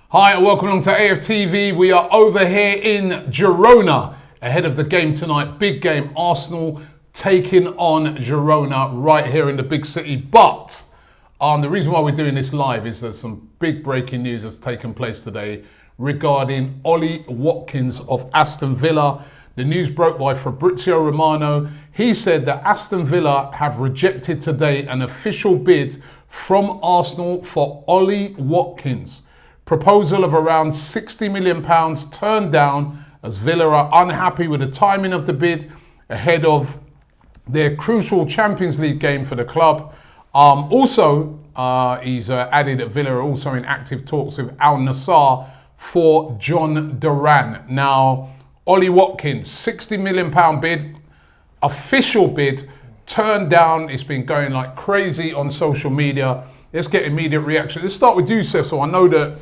Hi and welcome along to AFTV. We are over here in Girona ahead of the game tonight. Big game, Arsenal taking on Girona right here in the big city. But the reason why we're doing this live is there's some big breaking news that's taken place today regarding Ollie Watkins of Aston Villa. The news broke by Fabrizio Romano. He said that Aston Villa have rejected today an official bid from Arsenal for Ollie Watkins. Proposal of around £60 million turned down as Villa are unhappy with the timing of the bid ahead of their crucial Champions League game for the club. He's added that Villa are also in active talks with Al Nassr for John Duran. Now, Ollie Watkins, £60 million bid, official bid, turned down. It's been going like crazy on social media. Let's get immediate reaction. Let's start with you, Cecil. I know that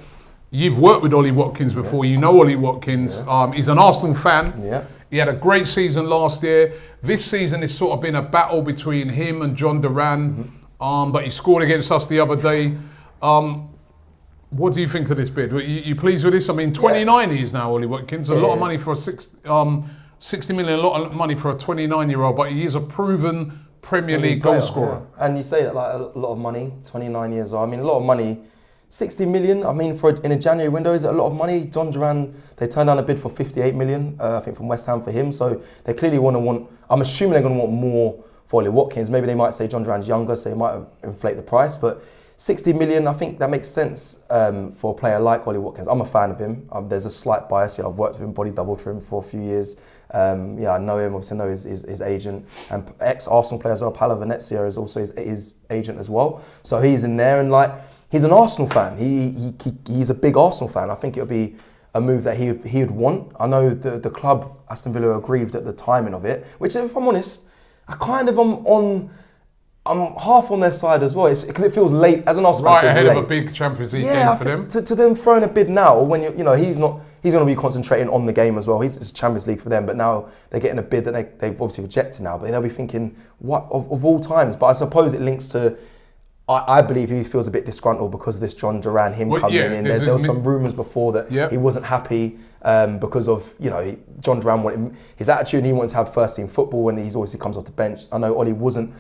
you've worked with Ollie Watkins before. You know Ollie Watkins. He's an Arsenal fan. Yeah. He had a great season last year. This season has sort of been a battle between him and John Duran. But he scored against us the other day. What do you think of this bid? You pleased with this? I mean, 29 he is now, Ollie Watkins. A lot of money for a 60 million, a lot of money for a 29-year-old, but he is a proven Premier League goal scorer. Yeah. And you say that like a lot of money, 29 years old. I mean, a lot of money. 60 million, I mean, in a January window, is it a lot of money? John Duran, they turned down a bid for 58 million, I think from West Ham for him. So they clearly I'm assuming they're going to want more for Ollie Watkins. Maybe they might say John Duran's younger, so they might inflate the price. But 60 million, I think that makes sense for a player like Ollie Watkins. I'm a fan of him. There's a slight bias here. I've worked with him, body doubled for him for a few years. I know him, obviously I know his agent. And ex-Arsenal player as well, Paolo Venezia is also his agent as well. So he's in there and like, he's an Arsenal fan. He's a big Arsenal fan. I think it would be a move that he would want. I know the club, Aston Villa, are aggrieved at the timing of it, which if I'm honest, I'm half on their side as well, because it feels late as an Arsenal fan. Right ahead of a big Champions League game for them. To them throwing a bid now when he's going to be concentrating on the game as well. It's Champions League for them, but now they're getting a bid that they've obviously rejected now. But they'll be thinking, what of all times? But I suppose it links to. I believe he feels a bit disgruntled because of this John Duran, coming in. There was some rumours before that he wasn't happy because of, John Duran wanted his attitude and he wanted to have first team football and he's obviously comes off the bench. I know Ollie wasn't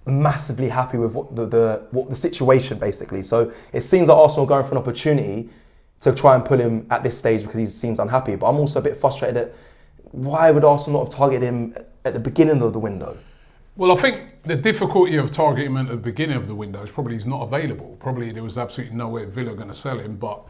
massively happy with what the situation basically. So it seems like Arsenal are going for an opportunity to try and pull him at this stage because he seems unhappy. But I'm also a bit frustrated at why would Arsenal not have targeted him at the beginning of the window? Well, I think the difficulty of targeting him at the beginning of the window is probably he's not available. Probably there was absolutely no way Villa are going to sell him. But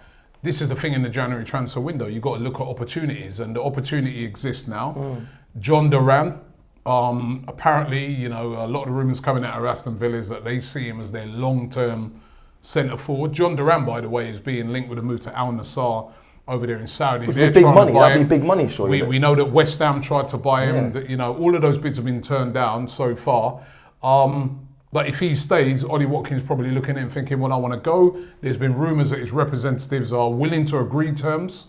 this is the thing in the January transfer window. You've got to look at opportunities, and the opportunity exists now. John Duran, apparently, a lot of the rumours coming out of Aston Villa is that they see him as their long-term centre forward. John Duran, by the way, is being linked with a move to Al Nassr over there in Saudi. Which would be big money. That'd be big money, surely. We know that West Ham tried to buy him. Yeah. All of those bids have been turned down so far. But if he stays, Ollie Watkins is probably looking at him thinking, well, I want to go. There's been rumours that his representatives are willing to agree terms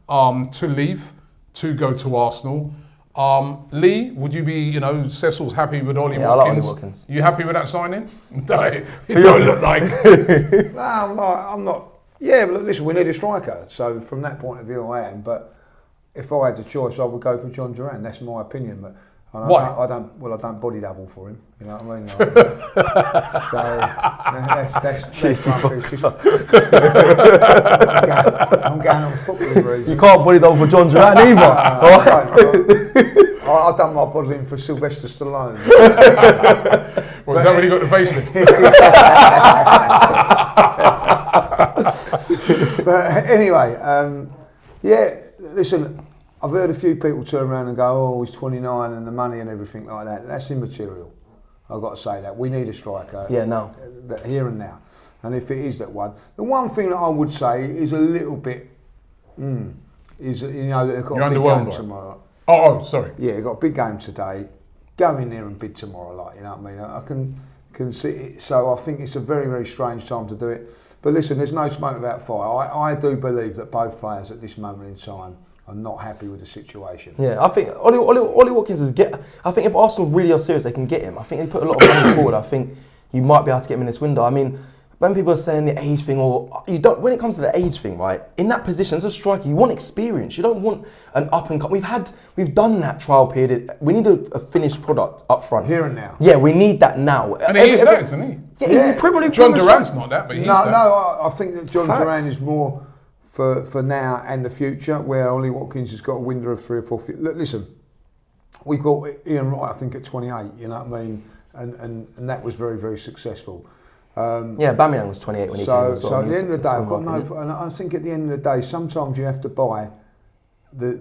to leave, to go to Arsenal. Lee, would you be, Cecil's happy with Ollie Watkins? I like Ollie Watkins. You happy with that signing? You don't look like... No, I'm not. Yeah, but listen, we need a striker. So from that point of view, I am. But if I had the choice, I would go for John Duran. That's my opinion. But why? I don't body double for him. You know what I mean? So that's I'm going on football reasons. You can't body double for John Duran either. I've done my bodying for Sylvester Stallone. Is that when he got the facelift? But anyway, listen, I've heard a few people turn around and go, oh, he's 29 and the money and everything like that. That's immaterial. I've got to say that. We need a striker. Yeah, now. Here and now. And if it is that one. The one thing that I would say is a little bit, is, they've got a big game tomorrow. Oh, sorry. Yeah, they've got a big game today. Go in there and bid tomorrow, you know what I mean? I can see it. So I think it's a very, very strange time to do it. But listen, there's no smoke without fire. I do believe that both players at this moment in time are not happy with the situation. Yeah, I think Ollie Watkins I think if Arsenal really are serious, they can get him. I think they put a lot of money forward. I think you might be able to get him in this window. I mean, when people are saying the age thing, or you don't, when it comes to the age thing, right? In that position as a striker, you want experience. You don't want an up and come. We've done that trial period. We need a finished product up front. Here and now. Yeah, we need that now. And he is that, isn't he? Yeah, he's Premier League. John Durant's not that, but he's that. No, I think that John Facts. Duran is more for now and the future, where Ollie Watkins has got a window of 3 or 4 feet. Look, listen, we got Ian Wright, I think, at 28. You know what I mean? And that was very, very successful. Yeah, Bamiyang was 28 when he came as well. So at the end of the day, I've got no. And I think at the end of the day, sometimes you have to buy the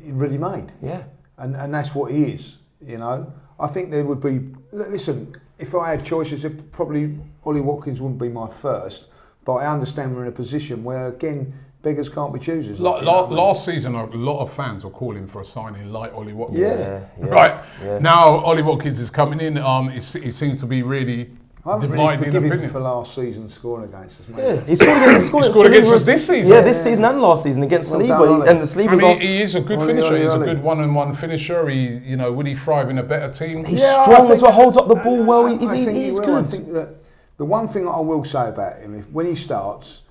ready-made. Yeah. And that's what he is. You know, I think there would be. Listen, if I had choices, probably Ollie Watkins wouldn't be my first. But I understand we're in a position where, again, beggars can't be choosers. Last season, a lot of fans were calling for a signing like Ollie Watkins. Yeah. Right. Yeah. Now, Ollie Watkins is coming in. He seems to be really I haven't really divided in forgiven opinion. him for last season scoring against us, mate. Yeah, he scored against us this season. Yeah, this season and last season against Well Saliba. done, Ollie. And the Saliba's And he is a good finisher. Ollie. He's a good one-on-one finisher. Would he thrive in a better team? He's Yeah, I strong think- as well, holds up the ball well. I think he He's will. good. I think that the one thing that I will say about him, when he starts,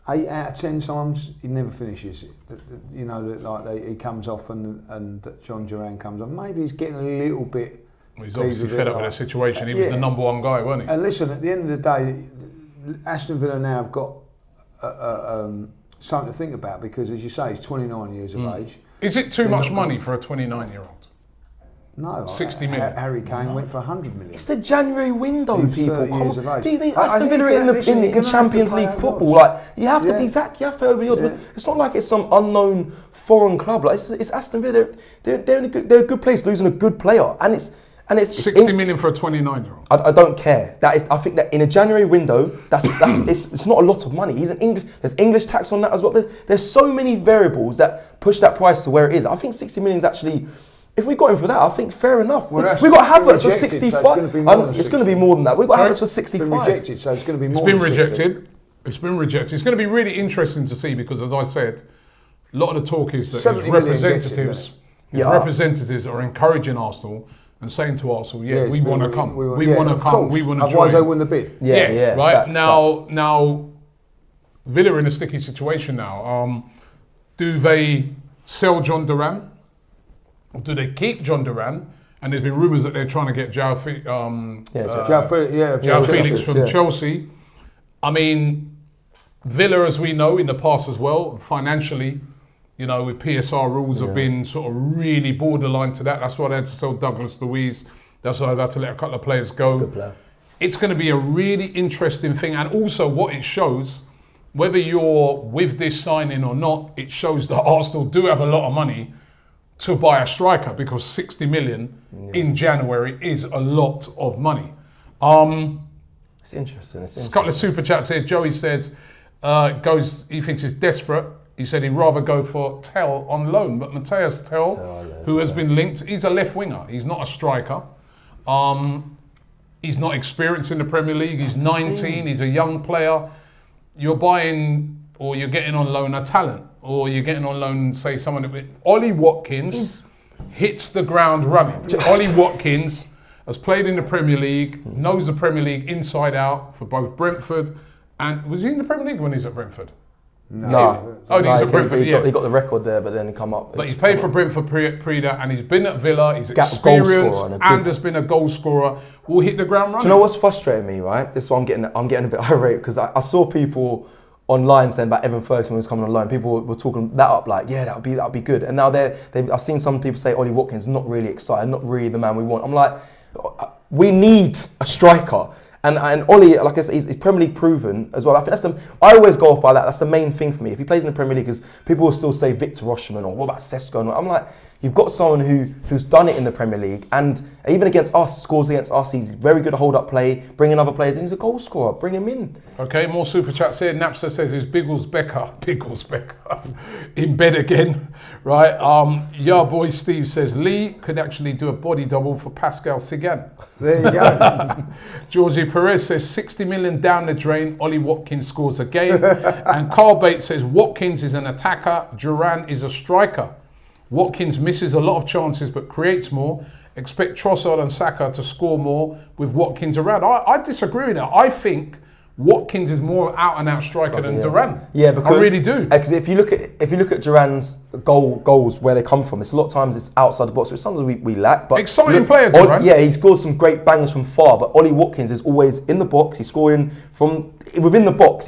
8 out of 10 times he never finishes it. You know, he comes off and John Duran comes on. Maybe he's getting a little bit. He's obviously fed up with the situation. He was the number one guy, wasn't he? And listen, at the end of the day, Aston Villa now have got something to think about, because, as you say, he's 29 years of age. Is it too much money for a 29-year-old? No, 60 million. Harry Kane went for 100 million. It's the January window, He's people. 30 Come years on. of age. Aston Villa in Champions League football. Like, you have to be exact. You have to over the odds. Yeah. It's not like it's some unknown foreign club. Like, it's Aston Villa. They're a good place, losing a good player, and it's 60 million for a 29-year-old. I don't care. I think that in a January window, it's not a lot of money. There's English tax on that as well. There's so many variables that push that price to where it is. I think 60 million is actually, if we got him for that, I think fair enough. Well, we got Havertz for rejected, 65. so It's going to be more than that. We got Havertz for It's 65. been rejected, so it's going to be more. It's been than 60. rejected. It's been rejected. It's going to be really interesting to see, because, as I said, a lot of the talk is that 70 million representatives are encouraging Arsenal and saying to Arsenal, we want to come. We want to come. We want to join. Otherwise, they wouldn't have bid. Yeah. Right. Facts. Now, Villa are in a sticky situation now. Do they sell John Duran, or do they keep John Duran? And there's been rumours that they're trying to get João Felix from Chelsea. I mean, Villa, as we know in the past as well, financially, with PSR rules have been sort of really borderline to that. That's why they had to sell Douglas Luiz. That's why they've had to let a couple of players go. Good player. It's going to be a really interesting thing. And also what it shows, whether you're with this signing or not, it shows that Arsenal do have a lot of money to buy a striker, because 60 million in January is a lot of money. It's interesting. A couple of super chats here. Joey says, he thinks he's desperate. He said he'd rather go for Tell on loan. But Matthias Tell, who has been linked, he's a left winger. He's not a striker. He's not experienced in the Premier League. He's 19. He's a young player. You're buying, or you're getting on loan a talent, or you're getting on loan, say, someone that... Ollie Watkins hits the ground running. Ollie Watkins has played in the Premier League, knows the Premier League inside out for both Brentford and... Was he in the Premier League when he was at Brentford? No. Oh, he's at Brentford, he got the record there, but then he come up. But he's played for Brentford pre that, and he's been at Villa, he's experienced, and has been a goal scorer. Will hit the ground running. Do you know what's frustrating me, right? This is why I'm getting a bit irate, because I saw people online saying about Evan Ferguson was coming on loan. People were talking that up, like, yeah, that would be good. And now I've seen some people say Ollie Watkins not really excited, not really the man we want. I'm like, we need a striker. And Ollie, like I said, he's Premier League proven as well. I think I always go off by that. That's the main thing for me. If he plays in the Premier League, because people will still say Victor Osimhen, or what about Sesko? And I'm like, you've got someone who's done it in the Premier League, and even against us, scores against us. He's very good at hold-up play, bringing other players, and he's a goal scorer. Bring him in. Okay, more super chats here. Napster says, is Biggles Becker in bed again? Right. Boy Steve says, Lee could actually do a body double for Pascal Sigan. There you go. Georgie Perez says 60 million down the drain, Ollie Watkins scores again. And Carl Bates says Watkins is an attacker, Duran is a striker. Watkins misses a lot of chances but creates more. Expect Trossard and Saka to score more with Watkins around. I disagree with that. I think Watkins is more out-and-out striker than Duran. Yeah, because I really do. Because if you look at Duran's goals where they come from, it's a lot of times it's outside the box, which sometimes we lack. But exciting player, Duran. Yeah, he scores some great bangers from far. But Ollie Watkins is always in the box. He's scoring from within the box.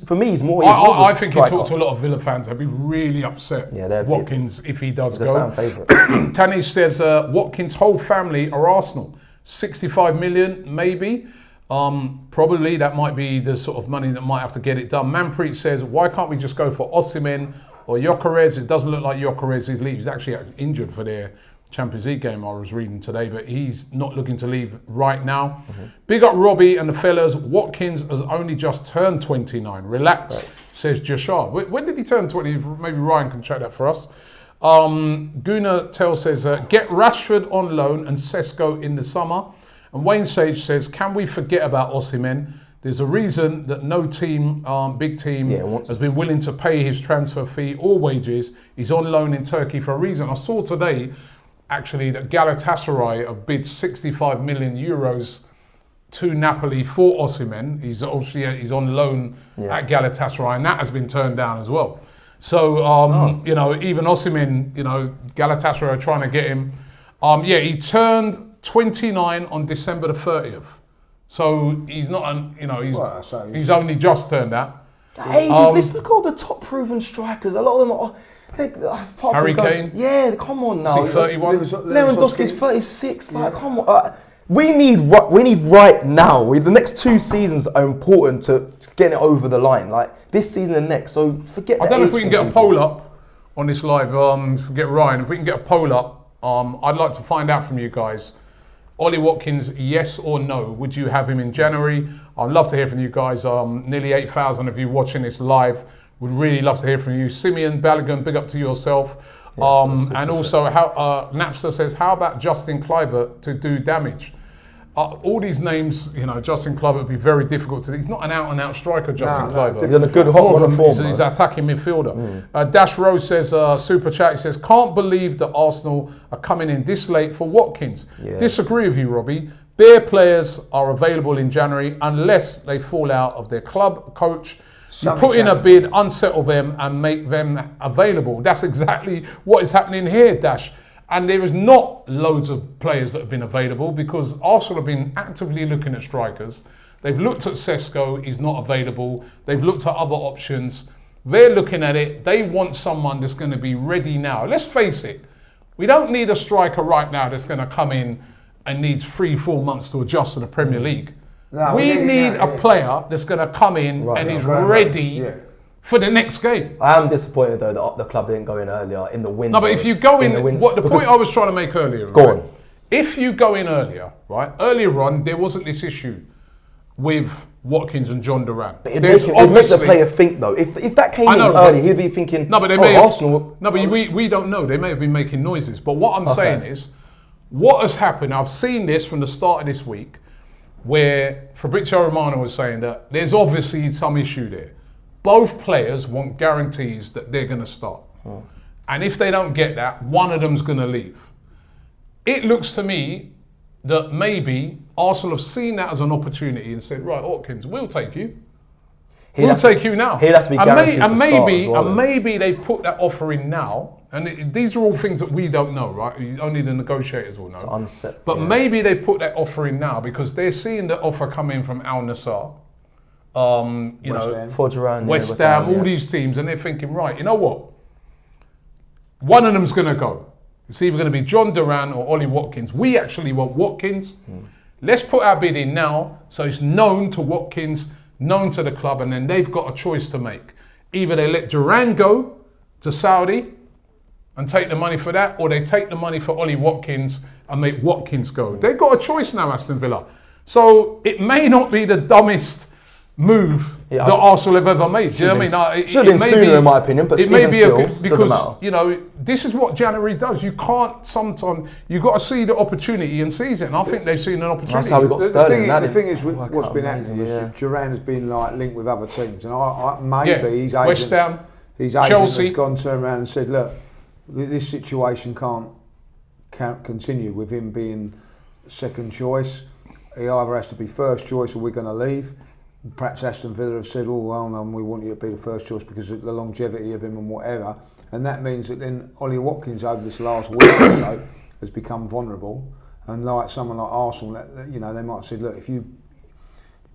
For me, he's more. I think he talked to a lot of Villa fans. They'd be really upset. Yeah, Watkins if he does he's go. a fan favourite. Tanish says Watkins' whole family are Arsenal. 65 million, maybe. Probably that might be the sort of money that might have to get it done. Manpreet says, why can't we just go for Osimhen or Gyökeres? It doesn't look like Gyökeres is leaving. He's actually injured for their Champions League game I was reading today, but he's not looking to leave right now. Big up Robbie and the fellas. Watkins has only just turned 29. Relax, says Jashar. When did he turn 20? Maybe Ryan can check that for us. Guna Tell says, get Rashford on loan and Sesko in the summer. And Wayne Sage says, can we forget about Osimhen? There's a reason that no team, big team, has been willing to pay his transfer fee or wages. He's on loan in Turkey for a reason. I saw today, actually, that Galatasaray have bid 65 million euros to Napoli for Osimhen. He's on loan at Galatasaray, and that has been turned down as well. So, even Osimhen, Galatasaray are trying to get him. He turned 29 on December the 30th. So he's not, he's only just turned that. Ages. Look at all the top proven strikers. A lot of them are. Harry Kane? Yeah, come on now. Is he 31? Lewandowski's 36. Come on. We need right now. The next 2 seasons are important to get it over the line. Like this season and next. So forget. I don't know if we can get a poll up on this live. Forget Ryan. If we can get a poll up, I'd like to find out from you guys. Ollie Watkins, yes or no? Would you have him in January? I'd love to hear from you guys. Nearly 8,000 of you watching this live. Would really love to hear from you. Simeon Balogun, big up to yourself. And also, Napster says, how about Justin Kluivert to do damage? All these names, Justin Kluivert would be very difficult to do. He's not an out-and-out striker, Justin Kluivert. He's in a good hot form. He's attacking midfielder. Dash Rose says, super chat, he says, can't believe that Arsenal are coming in this late for Watkins. Yeah. Disagree with you, Robbie. Their players are available in January unless they fall out of their club coach. You put in a bid, unsettle them and make them available. That's exactly what is happening here, Dash. And there is not loads of players that have been available because Arsenal have been actively looking at strikers. They've looked at Sesko, he's not available. They've looked at other options. They're looking at it. They want someone that's going to be ready now. Let's face it, we don't need a striker right now that's going to come in and needs 3-4 months to adjust to the Premier League. No, we need a player that's going to come in and is ready for the next game. I am disappointed though that the club didn't go in earlier in the window. No, but if you go in, the point I was trying to make earlier. Go on. If you go in earlier, right? Earlier on, there wasn't this issue with Watkins and John Duran. But it'd make the player think though. If that came in early, he'd be thinking, no, but they may Arsenal. No, but we don't know. They may have been making noises. But what I'm saying is, what has happened, I've seen this from the start of this week, where Fabrizio Romano was saying that there's obviously some issue there. Both players want guarantees that they're going to start. And if they don't get that, one of them's going to leave. It looks to me that maybe Arsenal have seen that as an opportunity and said, right, Watkins, we'll take you. We'll take you now. He'll have to be guaranteed to start as well, and maybe they've put that offer in now. And these are all things that we don't know, right? Only the negotiators will know. But maybe they put that offer in now because they're seeing the offer come in from Al Nassr. West Ham, all these teams, and they're thinking, right, you know what? One of them's going to go. It's either going to be John Duran or Ollie Watkins. We actually want Watkins. Let's put our bid in now so it's known to Watkins, known to the club, and then they've got a choice to make. Either they let Duran go to Saudi and take the money for that, or they take the money for Ollie Watkins and make Watkins go. They've got a choice now, Aston Villa. So it may not be the dumbest move that Arsenal have ever made. Do you know what I mean? Should have been sooner, in my opinion, but it may be because this is what January does. You can't sometimes. You got to see the opportunity and seize it. And I think they've seen an opportunity. That's how we got Sterling. The thing is, what's been happening is Duran has been linked with other teams, and maybe his agents, West Ham, his agent has turned around and said, look, this situation can't continue with him being second choice. He either has to be first choice or we're going to leave. Perhaps Aston Villa have said, oh, well, no, we want you to be the first choice because of the longevity of him and whatever. And that means that then Ollie Watkins over this last week or so has become vulnerable. And like someone like Arsenal, you know, they might have said, look, if you...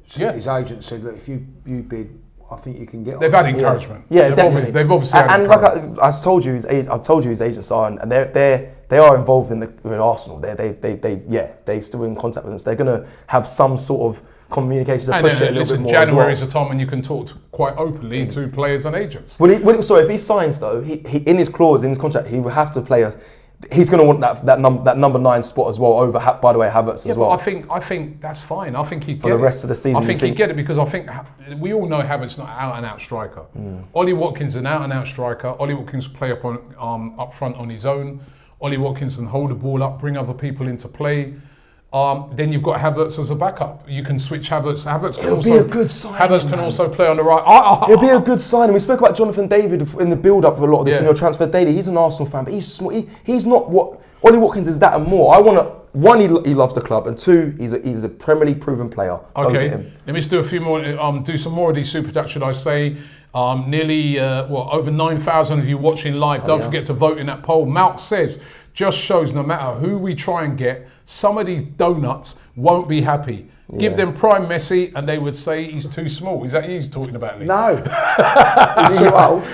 His agent said, look, if you bid, I think you can get. They've had encouragement. Yeah, definitely. They've obviously had and like I told you, I've told you his agents are, and they are involved with Arsenal. They still in contact with them. So they're going to have some sort of communication to push it a little bit more. January is a time when you can talk quite openly to players and agents. If he signs though, he in his clause in his contract, he will have to play a. He's going to want that number 9 spot as well over, by the way, Havertz as well. But I think that's fine. I think he'd get for the rest of the season. I think he'd get it because I think we all know Havertz not an out-and-out striker. Ollie Watkins is an out-and-out striker. Ollie Watkins play up front on his own. Ollie Watkins can hold the ball up, bring other people into play. Then you've got Havertz as a backup. You can switch Havertz. It'll be a good sign. Havertz can also play on the right. It'll be a good sign. And we spoke about Jonathan David in the build-up for a lot of this in your transfer daily. He's an Arsenal fan, but he's not what Ollie Watkins is. That and more. One, he loves the club, and 2, he's a Premier League proven player. Okay, let me just do a few more. Do some more of these super chats, should I say? Nearly over 9,000 of you watching live. Don't forget to vote in that poll. Malk says, just shows no matter who we try and get, some of these donuts won't be happy. Give them prime Messi and they would say he's too small. Is that you he's talking about, Lee? No. He's too old.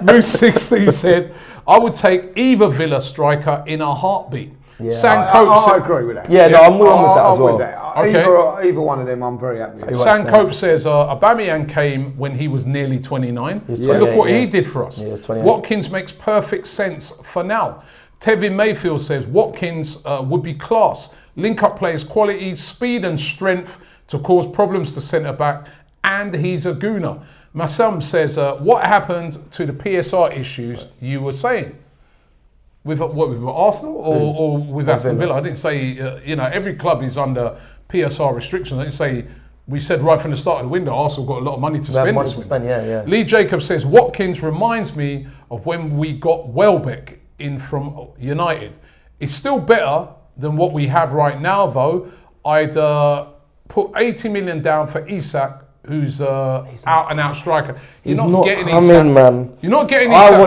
Moose 16 said, I would take either Villa striker in a heartbeat. Yeah. I agree with that. Yeah, no, I'm with that as well. With that. Okay. Either one of them, I'm very happy with. Sankope says, Aubameyang came when he was nearly 29. Look what he did for us. Watkins makes perfect sense for now. Tevin Mayfield says, Watkins would be class. Link-up players, quality, speed and strength to cause problems to centre-back, and he's a gooner. Masam says, what happened to the PSR issues you were saying? With Arsenal or with Aston Villa? I didn't say, every club is under PSR restrictions. I didn't say, we said right from the start of the window, Arsenal got a lot of money to spend. Lee Jacobs says, Watkins reminds me of when we got Welbeck in from United. It's still better than what we have right now, though. I'd put 80 million down for Isak, who's out-and-out striker. You're not getting Isak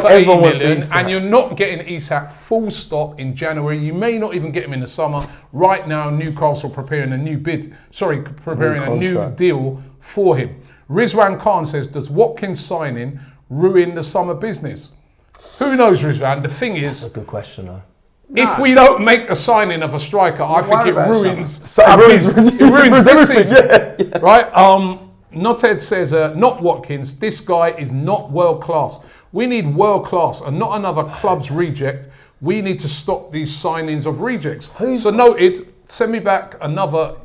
for 80 million, and you're not getting Isak full stop in January. You may not even get him in the summer. Right now, Newcastle preparing a new deal for him. Rizwan Khan says, does Watkins signing ruin the summer business? Who knows, Rizwan? The thing is... That's a good question, though. If we don't make a signing of a striker, I think it ruins everything. Right? Noted says, not Watkins. This guy is not world class. We need world class and not another club's reject. We need to stop these signings of rejects. So noted, send me back another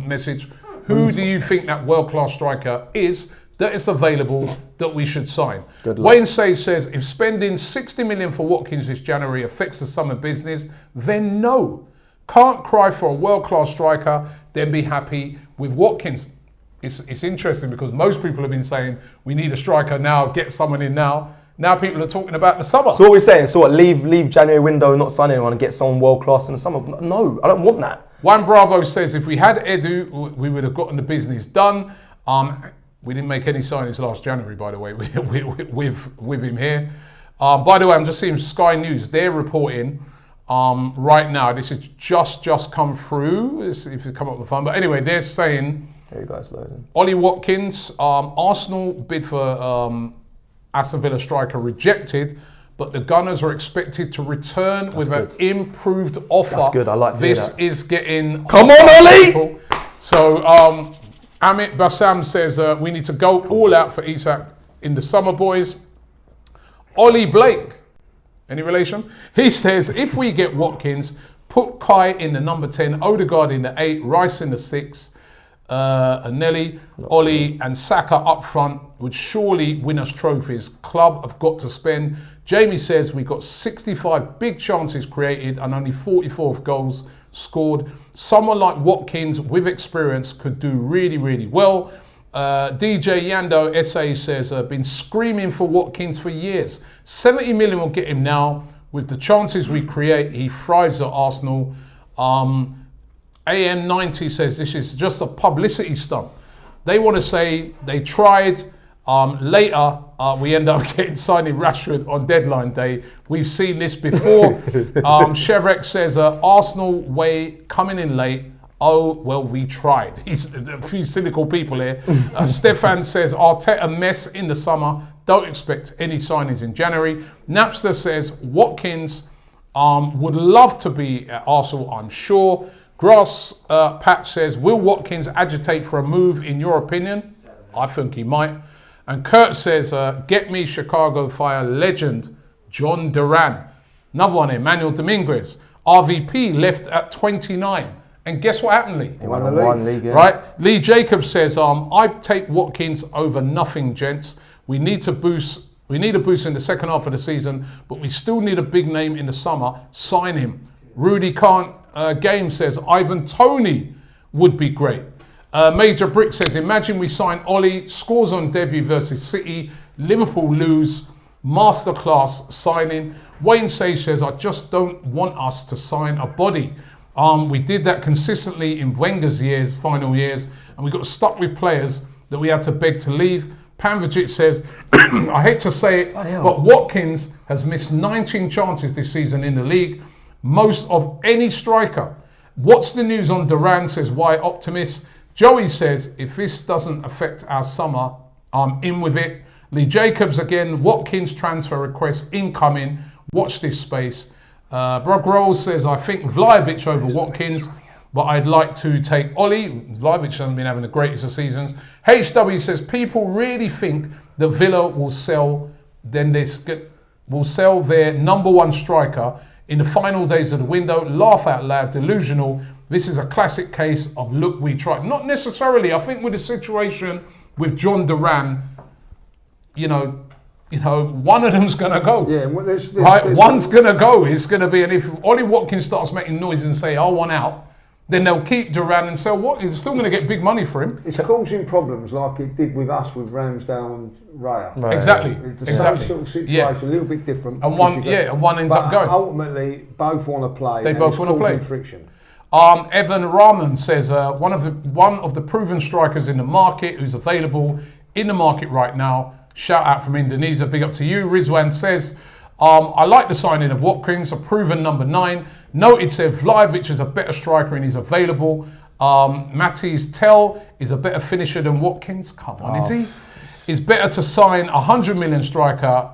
message. Who do you think that world class striker is that is available that we should sign? Wayne Sage says, if spending 60 million for Watkins this January affects the summer business, then no. Can't cry for a world-class striker, then be happy with Watkins. It's interesting because most people have been saying, we need a striker now, get someone in now. Now people are talking about the summer. So what we're saying, leave January window, not sign anyone and get someone world-class in the summer. No, I don't want that. One Bravo says, if we had Edu, we would have gotten the business done. We didn't make any signings last January, by the way, with him here. By the way, I'm just seeing Sky News. They're reporting right now. This has just come through. If it come up with the phone, but anyway, they're saying. Here you guys loading. Ollie Watkins, Arsenal bid for Aston Villa striker rejected, but the Gunners are expected to return with an improved offer. That's good. I like to hear that. This is getting. Come on, Ollie! So. Amit Bassam says we need to go all out for Isak in the summer, boys. Ollie Blake, any relation? He says, if we get Watkins, put Kai in the number 10, Odegaard in the 8, Rice in the 6, Anelli, Ollie and Saka up front would surely win us trophies. Club have got to spend. Jamie says we got 65 big chances created and only 44 goals scored. Someone like Watkins with experience could do really, really well. DJ Yando SA says, been screaming for Watkins for years. 70 million will get him now. With the chances we create, he thrives at Arsenal. AM90 says this is just a publicity stunt. They want to say they tried. Later, we end up getting signing Rashford on deadline day. We've seen this before. Chevrek says, Arsenal way coming in late. Oh, well, we tried. He's a few cynical people here. Stefan says, Arteta mess in the summer. Don't expect any signings in January. Napster says, Watkins would love to be at Arsenal, I'm sure. Grass Patch says, will Watkins agitate for a move, in your opinion? I think he might. And Kurt says, get me Chicago Fire legend, John Duran. Another one, Emmanuel Dominguez. RVP left at 29. And guess what happened, Lee? He won the league, yeah. Right? Lee Jacobs says, I take Watkins over nothing, gents. We need a boost in the second half of the season, but we still need a big name in the summer. Sign him. Rudy Kant Game says, Ivan Toney would be great. Major Brick says, imagine we sign Ollie, scores on debut versus City, Liverpool lose, masterclass signing. Wayne Sage says, I just don't want us to sign a body. We did that consistently in Wenger's final years, and we got stuck with players that we had to beg to leave. Panvajit says, I hate to say it, but Watkins has missed 19 chances this season in the league, most of any striker. What's the news on Duran, says Why Optimist. Joey says, if this doesn't affect our summer, I'm in with it. Lee Jacobs again, Watkins transfer request incoming. Watch this space. Brock Rolls says, I think Vlahovic over Watkins, but I'd like to take Ollie. Vlahovic hasn't been having the greatest of seasons. HW says, people really think that Villa will sell their number one striker in the final days of the window. Laugh out loud, delusional. This is a classic case of look, we tried. Not necessarily. I think with the situation with John Duran, you know, one of them's going to go. Yeah, well, one's going to go. It's going to be, and if Ollie Watkins starts making noise and say, I want out, then they'll keep Duran and sell Watkins. They're still going to get big money for him. It's causing problems like it did with us with Ramsdale and Raya. Right. Exactly. It's the same sort of situation, a little bit different. And one ends up going. Ultimately, both want to play. They both want to play. Friction. Evan Rahman says, one of the proven strikers in the market who's available in the market right now. Shout out from Indonesia, big up to you. Rizwan says, I like the signing of Watkins, a proven number 9. Noted said Vlahovic is a better striker and he's available. Matisse Tell is a better finisher than Watkins. Come on, is he? It's better to sign a 100 million striker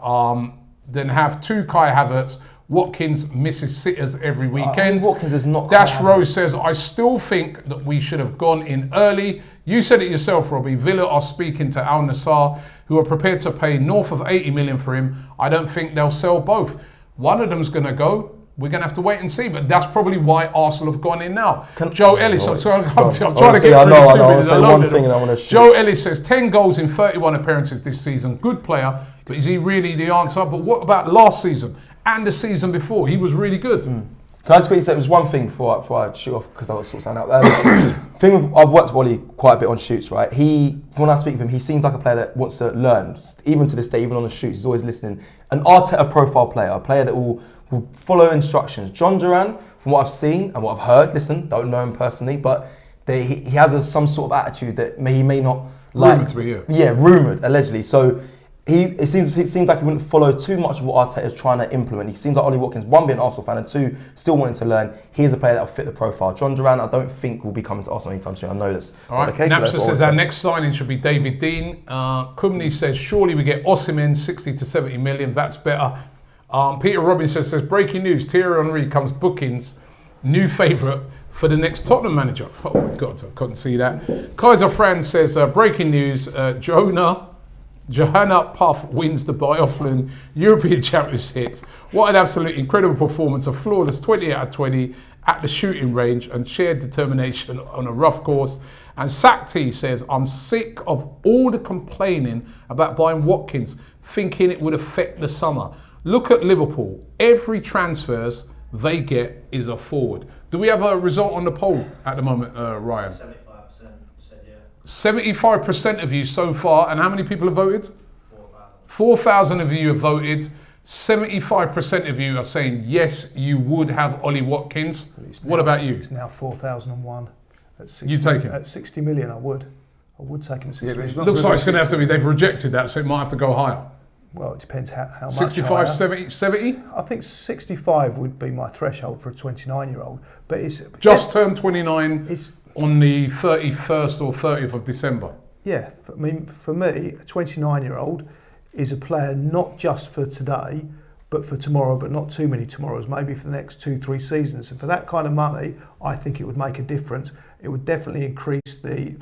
than have 2 Kai Havertz. Watkins misses sitters every weekend. Watkins is not. Dash Rose says, I still think that we should have gone in early. You said it yourself, Robbie. Villa are speaking to Al Nassr, who are prepared to pay north of 80 million for him. I don't think they'll sell both. One of them's going to go. We're going to have to wait and see. But that's probably why Arsenal have gone in now. Joe Ellis, I'm trying to get through this. Joe Ellis says 10 goals in 31 appearances this season. Good player, but is he really the answer? But what about last season and the season before? He was really good. Can I just quickly say, it was one thing before I shoot off, because I was sort of something out there. I've worked with Ollie quite a bit on shoots, right? When I speak with him, he seems like a player that wants to learn. Even to this day, even on the shoots, he's always listening. An Arteta profile player, a player that will follow instructions. John Duran, from what I've seen and what I've heard, listen, don't know him personally, but he has some sort of attitude that he may not like. Rumoured to be, yeah. Yeah, rumoured, allegedly. So it seems like he wouldn't follow too much of what Arteta is trying to implement. He seems like Ollie Watkins, 1, being an Arsenal fan, and 2, still wanting to learn. He is a player that will fit the profile. John Duran, I don't think will be coming to Arsenal anytime soon. I know that's not the case. Napster says our next signing should be David Dean. Kumni says, surely we get Osimhen, 60 to 70 million. That's better. Peter Robinson says, breaking news, Thierry Henry comes bookings, new favourite for the next Tottenham manager. Oh my God, I couldn't see that. Kaiser Franz says, breaking news, Johanna Puff wins the Biathlon European Championships. What an absolute incredible performance, a flawless 20 out of 20 at the shooting range and shared determination on a rough course. And Sakti says, I'm sick of all the complaining about buying Watkins, thinking it would affect the summer. Look at Liverpool. Every transfers they get is a forward. Do we have a result on the poll at the moment, Ryan? 75% said yeah. 75% of you so far, and how many people have voted? 4,000. 4,000 of you have voted. 75% of you are saying yes, you would have Ollie Watkins. What about you? It's now 4,001. At 60, You take him? At 60 million, I would take him at 60 Yeah, but it's million. not Looks good like at it's going to have to 60. be, they've rejected that, so it might have to go higher. Well, it depends how much 65, higher. 70? I think 65 would be my threshold for a 29-year-old. But it's Just turned 29 it's on the 31st or 30th of December. yeah. I mean, for me, a 29-year-old is a player not just for today, but for tomorrow, but not too many tomorrows. Maybe for the next 2-3 seasons. And for that kind of money, I think it would make a difference. It would definitely increase the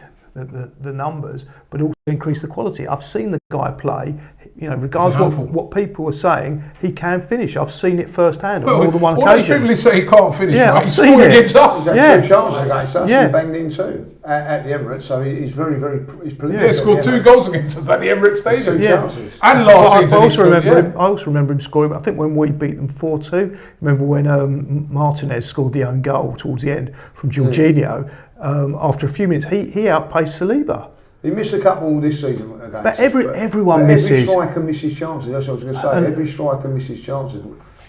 numbers, but also increase the quality. I've seen the guy play, regardless of what people are saying, he can finish. I've seen it firsthand on more than one all those occasion. people say he can't finish, Yeah, right? I've He seen scored it. against us. He's had Yeah. 2 chances against us Yeah. and banged in 2 at the Emirates, so he's very, he's prolific. Yeah, he scored 2 goals against us at the Emirates Stadium. 2 Yeah. chances. And But last I season, also remember him. I also remember him scoring. I think when we beat them 4-2. Remember when Martinez scored the own goal towards the end from Jorginho. After a few minutes, he outpaced Saliba. He missed a couple this season against But us, everyone but misses. Every striker misses chances. That's what I was going to say. And- Every striker misses chances.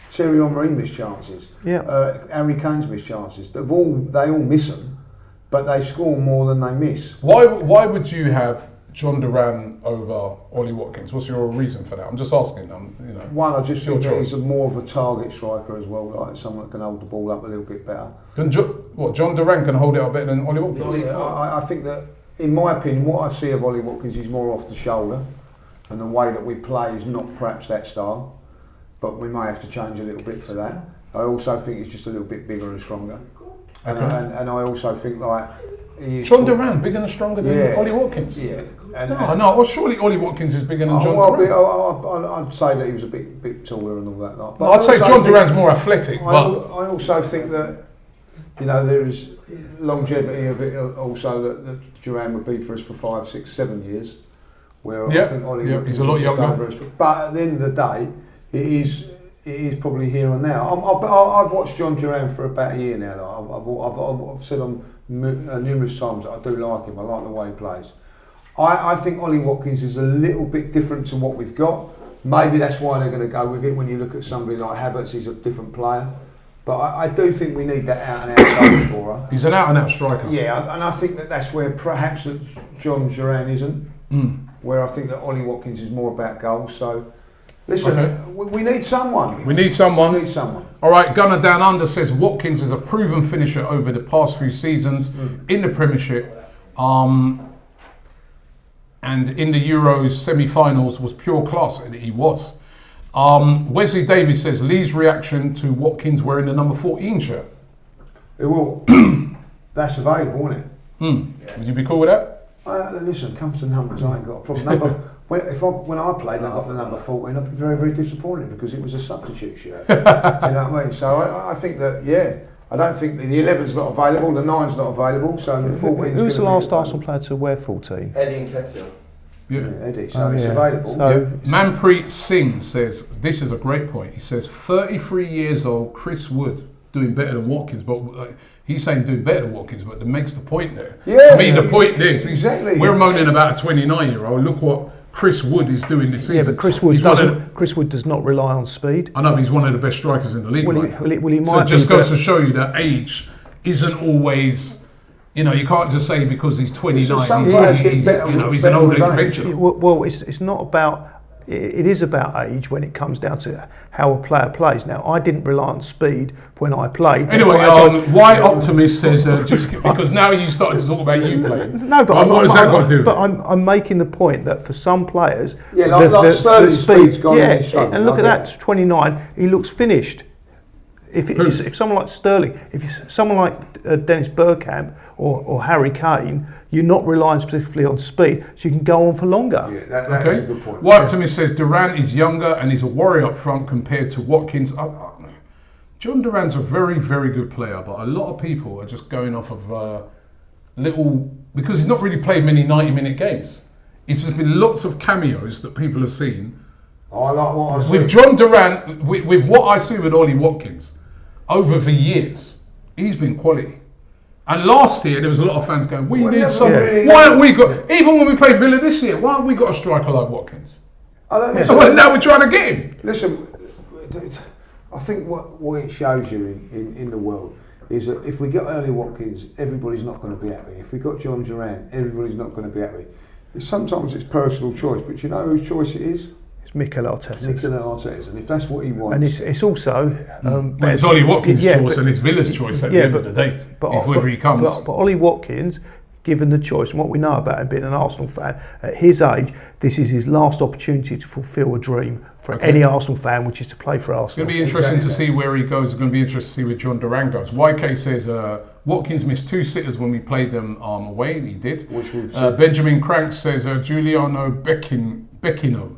Thierry Henry missed chances. Yeah. Harry Kane's missed chances. They all miss them, but they score more than they miss. Why would you have John Duran over Ollie Watkins? What's your reason for that? I'm just asking. One, I just think Your that choice. he's more of a target striker as well, like someone that can hold the ball up a little bit better. John Duran can hold it up better than Ollie Watkins? Yeah, I think that, in my opinion, what I see of Ollie Watkins is more off the shoulder, and the way that we play is not perhaps that style, but we may have to change a little bit for that. I also think he's just a little bit bigger and stronger, and I also think like he is John Duran, bigger and stronger than Yeah. Ollie Watkins? Yeah. No, well, surely Ollie Watkins is bigger than John Duran. I'd say that he was a bit taller and all that. Like. I'd say John Duran's more athletic, but I also think that there is longevity of it also that Duran would be for us for 5, 6, 7 years. Where I think Ollie Watkins he's a lot is just younger. over us. But at the end of the day, it is probably here and now. I've watched John Duran for about a year now. I've said on numerous times that I do like him. I like the way he plays. I think Ollie Watkins is a little bit different to what we've got. Maybe that's why they're going to go with it. When you look at somebody like Havertz, he's a different player. But I do think we need that out-and-out goal scorer. he's an out-and-out striker. Yeah, and I think that's where perhaps that John Duran isn't. Where I think that Ollie Watkins is more about goals. So, listen, we need someone. We need someone. We need someone. All right, Gunner Down Under says Watkins is a proven finisher over the past few seasons in the Premiership. And in the Euros semi-finals was pure class, and he was. Wesley Davies says Lee's reaction to Watkins wearing the number 14 shirt. It will. That's available, isn't it? Would you be cool with that? Listen, it comes to numbers, I ain't got a problem. When I played and I got the number 14, I'd be very, very disappointed because it was a substitute shirt. Do you know what I mean? So I think that, I don't think the 11's not available, the 9's not available, so the 14's Who's the last available. Arsenal player to wear 14? Eddie Nketiah. Yeah. Eddie, so it's available. So, Manpreet Singh says, this is a great point. He says, 33 years old, Chris Wood, doing better than Watkins. But he's saying doing better than Watkins, but that makes the point there. Yeah, I mean, the point is, exactly. We're moaning about a 29-year-old. Look what Chris Wood is doing this season. yeah, but Chris Wood He's Chris Wood does not rely on speed. I know, but he's one of the best strikers in the league. Well, right? he So might it just be, goes but- to show you that age isn't always, you can't just say because he's 29, Some players get he's better he's with an old age. adventure. Well, it's not about. It is about age when it comes down to how a player plays. Now, I didn't rely on speed when I played. Anyway, why Optimist says just because now you started to talk about you playing. No, but what has that got to do with But it? I'm making the point that for some players, like Sterling's speed's gone and he's struggling, and look I at get that, 29, he looks finished. If someone like Sterling, someone like Dennis Bergkamp or Harry Kane, you're not relying specifically on speed, so you can go on for longer. Yeah, that's a good point. Why Optimist says Duran is younger and he's a warrior up front compared to Watkins. John Duran's a very, very good player, but a lot of people are just going off of because he's not really played many 90-minute games. It's just been lots of cameos that people have seen. I like what I see. With John Duran, with what I see with Ollie Watkins, over the years, he's been quality. And last year, there was a lot of fans going, we need something. Why haven't we got, even when we played Villa this year, why haven't we got a striker like Watkins? I don't So now we're trying to get him. Listen, I think what it shows you in the world is that if we got Ollie Watkins, everybody's not going to be happy. If we got John Duran, everybody's not going to be happy. Sometimes it's personal choice, but you know whose choice it is? It's Mikel Arteta's. Mikel Arteta's, and if that's what he wants, And it's also But it's Ollie Watkins' choice but- and it's Villa's choice at the end of the day, whether he comes. But Ollie Watkins, given the choice and what we know about him being an Arsenal fan, at his age, this is his last opportunity to fulfil a dream for any Arsenal fan, which is to play for It's Arsenal. going to be interesting to see where he goes. It's going to be interesting to see where John Duran goes. YK says Watkins missed 2 sitters when we played them away. He did. which we've said. Benjamin Crank says Giuliano Becchino.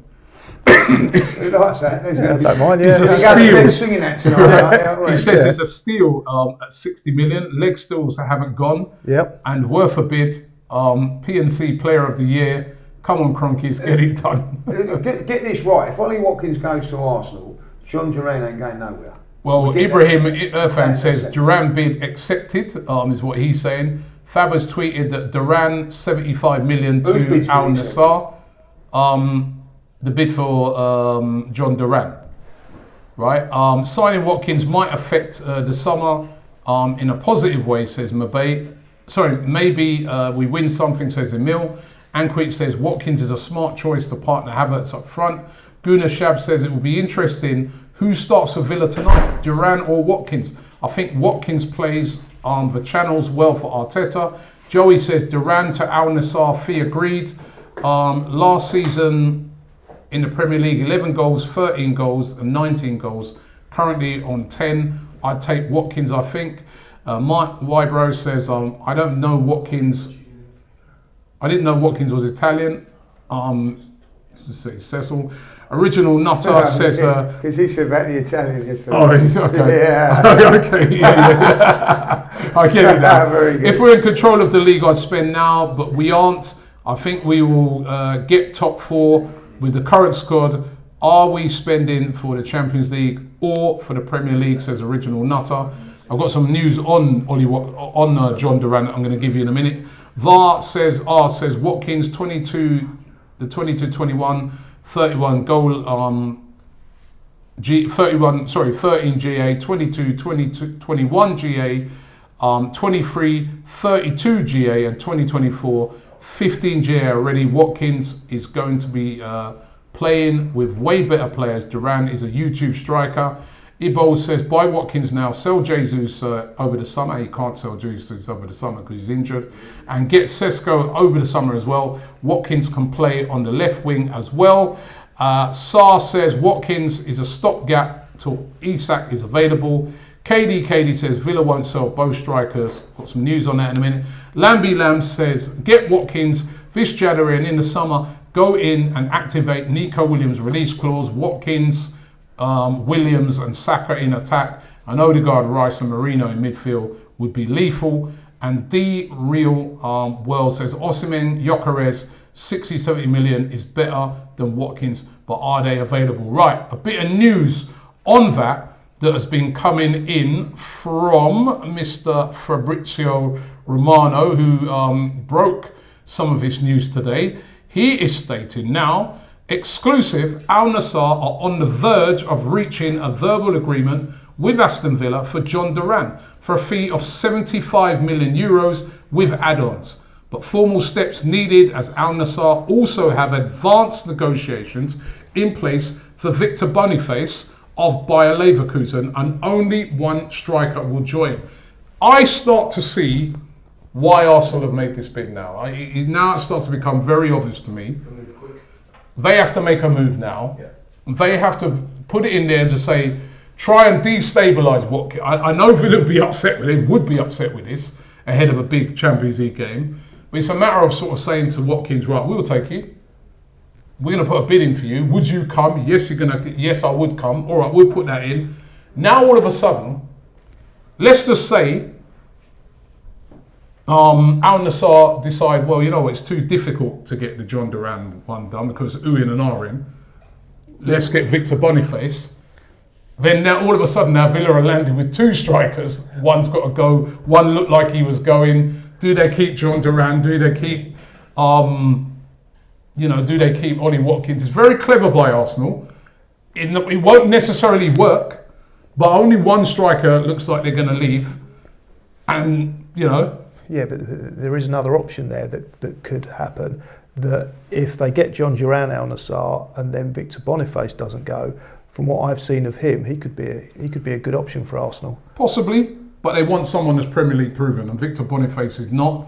Who likes that? There's going to be Don't mind, He's a yeah. steal. singing that tonight. He says it's a steal at 60 million. Leg steals haven't gone. Yep. And worth a bid. PNC Player of the Year. Come on, Cronkies, get it done. Get this right. If Ollie Watkins goes to Arsenal, John Duran ain't going nowhere. Well, Get Ibrahim Irfan That's says it. Duran bid accepted, is what he's saying. Fab has tweeted that Duran 75 million Whose to bid's Al been Nassr. The bid for John Duran. Right? Signing Watkins might affect the summer in a positive way, says Mbappe. Sorry, maybe we win something, says Emil. Anquit says Watkins is a smart choice to partner Havertz up front. Guna Shab says it will be interesting who starts for Villa tonight, Duran or Watkins. I think Watkins plays the channels well for Arteta. Joey says Duran to Al Nassr, fee agreed. Last season in the Premier League, 11 goals, 13 goals and 19 goals. Currently on 10. I'd take Watkins, I think. Mike Wybro says, I don't know Watkins. I didn't know Watkins was Italian. Cecil. Original Nutter says... Because he said about the Italian yesterday. Oh, okay. Yeah. Okay, yeah. I get it now. Very good. If we're in control of the league, I'd spend now, but we aren't. I think we will get top 4 with the current squad. Are we spending for the Champions League or for the Premier League, says Original Nutter. I've got some news on John Duran I'm going to give you in a minute. VAR says Watkins 22-21, 31 goal 13 GA, 21 GA, 23, 32 GA, and 2024 15 GA already. Watkins is going to be playing with way better players. Duran is a YouTube striker. Ibo says, buy Watkins now, sell Jesus over the summer. He can't sell Jesus over the summer because he's injured. And get Sesko over the summer as well. Watkins can play on the left wing as well. Sar says, Watkins is a stopgap till Isak is available. KD says, Villa won't sell both strikers. Got some news on that in a minute. Lamby Lamb says, get Watkins this January and in the summer, go in and activate Nico Williams' release clause. Watkins, Williams and Saka in attack, and Odegaard, Rice and Marino in midfield would be lethal. And D Real World says Osimhen, Gyökeres, 60-70 million is better than Watkins, but are they available? Right, a bit of news on that has been coming in from Mr. Fabrizio Romano, who broke some of this news today. He is stating now, exclusive, Al Nassr are on the verge of reaching a verbal agreement with Aston Villa for John Duran for a fee of 75 million euros with add-ons. But formal steps needed as Al Nassr also have advanced negotiations in place for Victor Boniface of Bayer Leverkusen, and only one striker will join. I start to see why Arsenal have made this bid now. Now it starts to become very obvious to me. They have to make a move now. Yeah. They have to put it in there and just say, try and destabilise Watkins. I know Villa would be upset with this ahead of a big Champions League game. But it's a matter of sort of saying to Watkins, right, we'll take you. We're going to put a bid in for you. Would you come? Yes, yes, I would come. All right, we'll put that in. Now, all of a sudden, let's just say Al Nassr decide, well, you know, it's too difficult to get the John Duran one done because Uwin and Arin. Let's get Victor Boniface. Then now, all of a sudden, now Villa are landed with 2 strikers. One's got to go. One looked like he was going. Do they keep John Duran? Do they keep, do they keep Ollie Watkins? It's very clever by Arsenal. it won't necessarily work, but only one striker looks like they're going to leave. And, Yeah, but there is another option there that could happen. That if they get John Duran Al Nassr and then Victor Boniface doesn't go, from what I've seen of him, he could be a good option for Arsenal. Possibly, but they want someone that's Premier League proven, and Victor Boniface is not,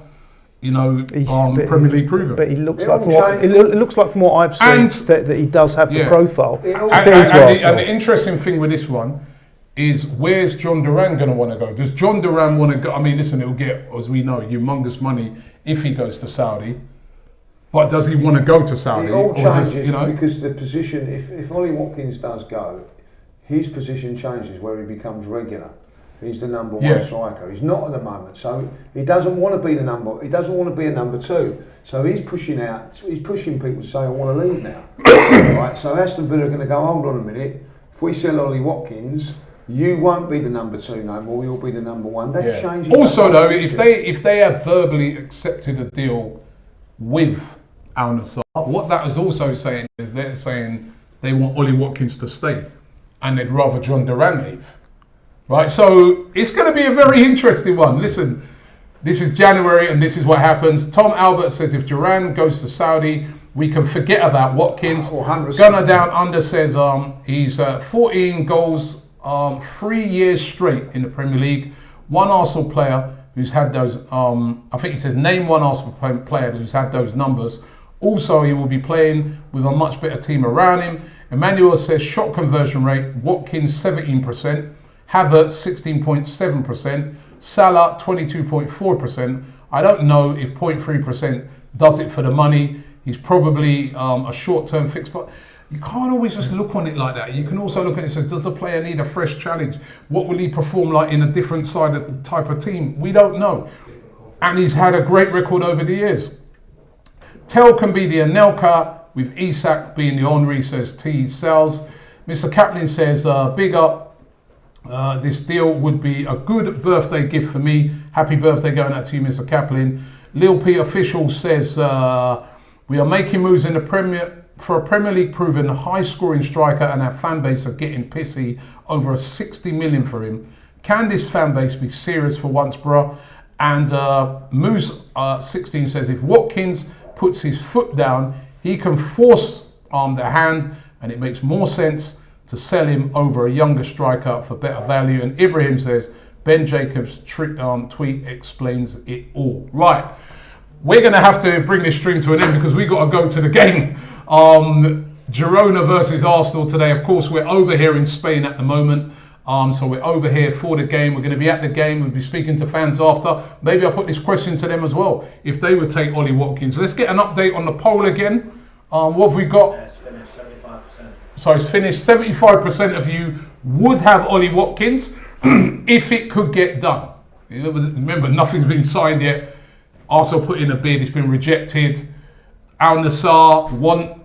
Premier League proven. But he looks it looks like from what I've seen that he does have the profile. And the interesting thing with this one is, where's John Duran going to want to go? Does John Duran want to go? I mean, listen, he'll get, as we know, humongous money if he goes to Saudi. But does he want to go to Saudi? It all changes because the position, if Ollie Watkins does go, his position changes where he becomes regular. He's the number one striker. He's not at the moment, so he doesn't want to be the number. He doesn't want to be a number two. So he's pushing out. He's pushing people to say, "I want to leave now." Right. So Aston Villa are going to go. Hold on a minute. If we sell Ollie Watkins, you won't be the number two no more. You'll be the number one. That changes. Also, though, if they have verbally accepted a deal with Al Nassr, what that is also saying is they're saying they want Ollie Watkins to stay, and they'd rather John Duran leave. Right, so it's going to be a very interesting one. Listen, this is January and this is what happens. Tom Albert says if Duran goes to Saudi, we can forget about Watkins. Gunnar Down Under says he's 14 goals 3 years straight in the Premier League. One Arsenal player who's had those, I think he says name one Arsenal player who's had those numbers. Also, he will be playing with a much better team around him. Emmanuel says shot conversion rate, Watkins 17%. Havertz 16.7%, Salah 22.4%. I don't know if 0.3% does it for the money. He's probably a short-term fix, but you can't always just look on it like that. You can also look at it and say, does the player need a fresh challenge? What will he perform like in a different side of the type of team? We don't know. And he's had a great record over the years. Tel can be the Anelka, with Isak being the Henry, says T. Sells. Mr. Kaplan says, big up. This deal would be a good birthday gift for me. Happy birthday going out to you, Mr. Kaplan. Lil P Official says, we are making moves in the for a Premier League proven high scoring striker, and our fan base are getting pissy over a 60 million for him. Can this fan base be serious for once, bro? And Moose 16 says, if Watkins puts his foot down, he can force the hand, and it makes more sense to sell him over a younger striker for better value. And Ibrahim says, Ben Jacobs' tweet explains it all. Right, we're going to have to bring this stream to an end because we've got to go to the game. Girona versus Arsenal today. Of course, we're over here in Spain at the moment. So we're over here for the game. We're going to be at the game. We'll be speaking to fans after. Maybe I'll put this question to them as well, if they would take Ollie Watkins. Let's get an update on the poll again. What have we got? It's finished 75%. So it's finished. 75% of you would have Ollie Watkins if it could get done. Remember, nothing's been signed yet. Arsenal put in a bid. It's been rejected. Al Nassr want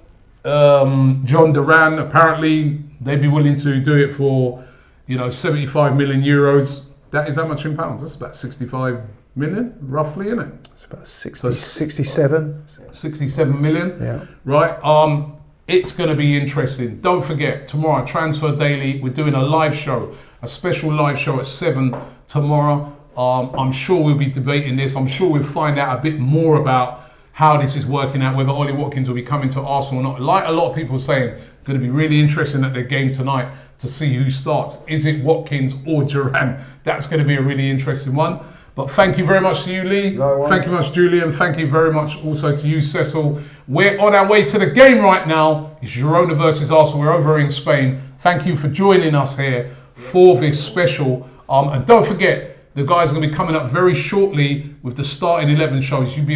John Duran. Apparently, they'd be willing to do it for 75 million euros. That is how much in pounds? That's about 65 million, roughly, isn't it? It's about 67. 67 million. Yeah. Right. It's going to be interesting. Don't forget, tomorrow, Transfer Daily, we're doing a live show, a special live show at 7 tomorrow. I'm sure we'll be debating this. I'm sure we'll find out a bit more about how this is working out, whether Ollie Watkins will be coming to Arsenal or not. Like a lot of people saying, going to be really interesting at the game tonight to see who starts. Is it Watkins or Duran? That's going to be a really interesting one. But thank you very much to you, Lee. No worries. Thank you very much, Julian. Thank you very much also to you, Cecil. We're on our way to the game right now. It's Girona versus Arsenal. We're over in Spain. Thank you for joining us here for this special. And don't forget, the guys are going to be coming up very shortly with the starting 11 shows. You'll be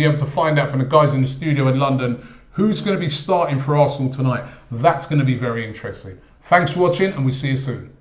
able to find out from the guys in the studio in London who's going to be starting for Arsenal tonight. That's going to be very interesting. Thanks for watching, and we'll see you soon.